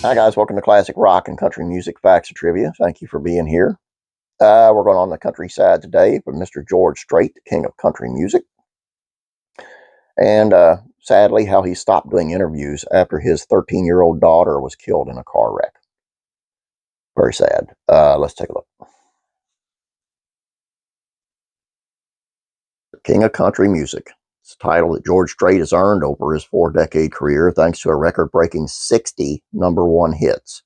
Hi guys, welcome to Classic Rock and Country Music Facts and Trivia. Thank you for being here. We're going on the countryside today with Mr. George Strait, the king of country music. And sadly, how he stopped doing interviews after his 13-year-old daughter was killed in a car wreck. Very sad. Let's take a look. The king of country music. It's a title that George Strait has earned over his 4-decade career thanks to a record-breaking 60 #1 hits.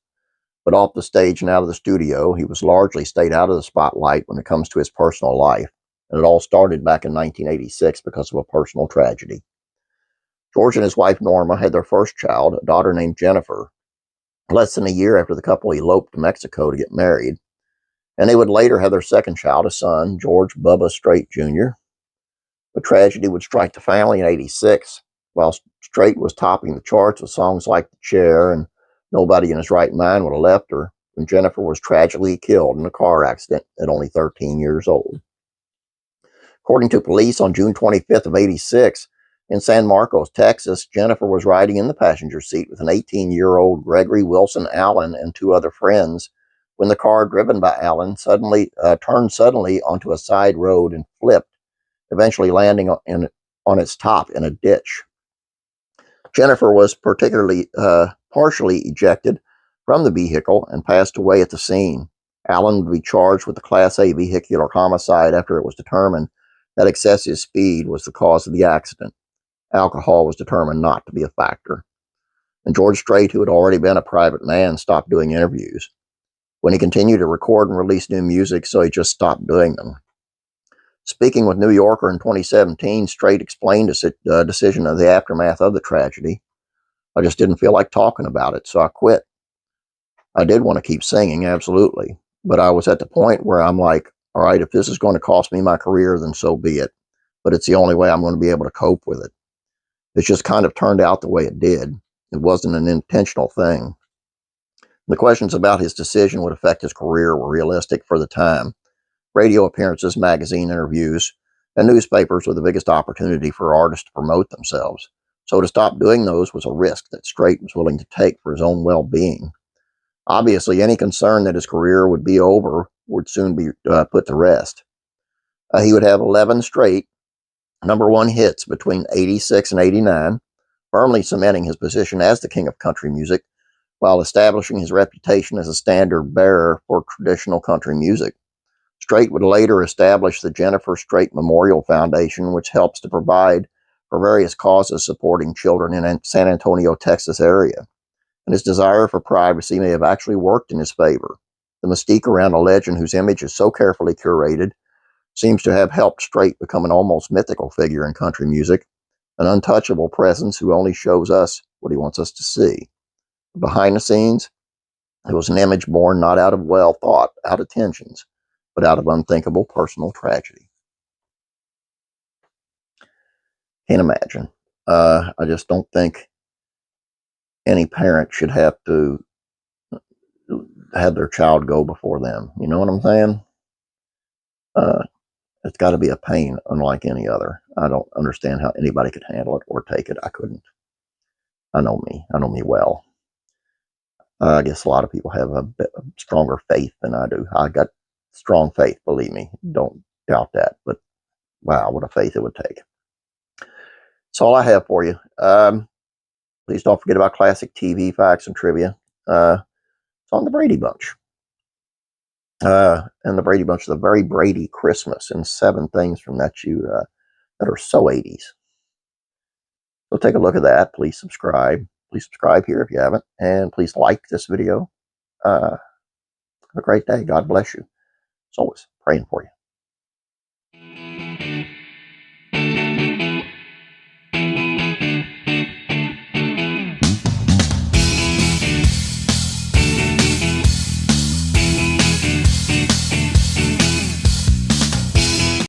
But off the stage and out of the studio, he was largely stayed out of the spotlight when it comes to his personal life, and it all started back in 1986 because of a personal tragedy. George and his wife Norma had their first child, a daughter named Jennifer, less than a year after the couple eloped to Mexico to get married, and they would later have their second child, a son, George Bubba Strait Jr. The tragedy would strike the family in '86, while Strait was topping the charts with songs like The Chair and Nobody in His Right Mind Would Have Left Her, when Jennifer was tragically killed in a car accident at only 13 years old. According to police, on June 25th of '86, in San Marcos, Texas, Jennifer was riding in the passenger seat with an 18-year-old Gregory Wilson Allen and 2 other friends when the car driven by Allen turned suddenly onto a side road and flipped, eventually landing on its top in a ditch. Jennifer was partially ejected from the vehicle and passed away at the scene. Allen would be charged with a Class A vehicular homicide after it was determined that excessive speed was the cause of the accident. Alcohol was determined not to be a factor. And George Strait, who had already been a private man, stopped doing interviews. When he continued to record and release new music, so he just stopped doing them. Speaking with New Yorker in 2017, Strait explained a decision of the aftermath of the tragedy. I just didn't feel like talking about it, so I quit. I did want to keep singing, absolutely. But I was at the point where I'm like, all right, if this is going to cost me my career, then so be it. But it's the only way I'm going to be able to cope with it. It just kind of turned out the way it did. It wasn't an intentional thing. The questions about his decision would affect his career were realistic for the time. Radio appearances, magazine interviews, and newspapers were the biggest opportunity for artists to promote themselves. So to stop doing those was a risk that Strait was willing to take for his own well-being. Obviously, any concern that his career would be over would soon be put to rest. He would have 11 straight #1 hits between '86 and '89, firmly cementing his position as the king of country music, while establishing his reputation as a standard bearer for traditional country music. Strait would later establish the Jennifer Strait Memorial Foundation, which helps to provide for various causes supporting children in San Antonio, Texas area. And his desire for privacy may have actually worked in his favor. The mystique around a legend whose image is so carefully curated seems to have helped Strait become an almost mythical figure in country music, an untouchable presence who only shows us what he wants us to see. Behind the scenes, it was an image born not out of well-thought out attentions, but out of unthinkable personal tragedy. Can't imagine. I just don't think any parent should have to have their child go before them. You know what I'm saying? It's got to be a pain unlike any other. I don't understand how anybody could handle it or take it. I couldn't. I know me. I know me well. I guess a lot of people have a bit of stronger faith than I do. I got strong faith, believe me. Don't doubt that. But wow, what a faith it would take. That's all I have for you. Please don't forget about classic TV facts and trivia. It's on the Brady Bunch. And the Brady Bunch is a very Brady Christmas and 7 things from that that are so 80s. So take a look at that. Please subscribe. Please subscribe here if you haven't. And please like this video. Have a great day. God bless you. As always, praying for you.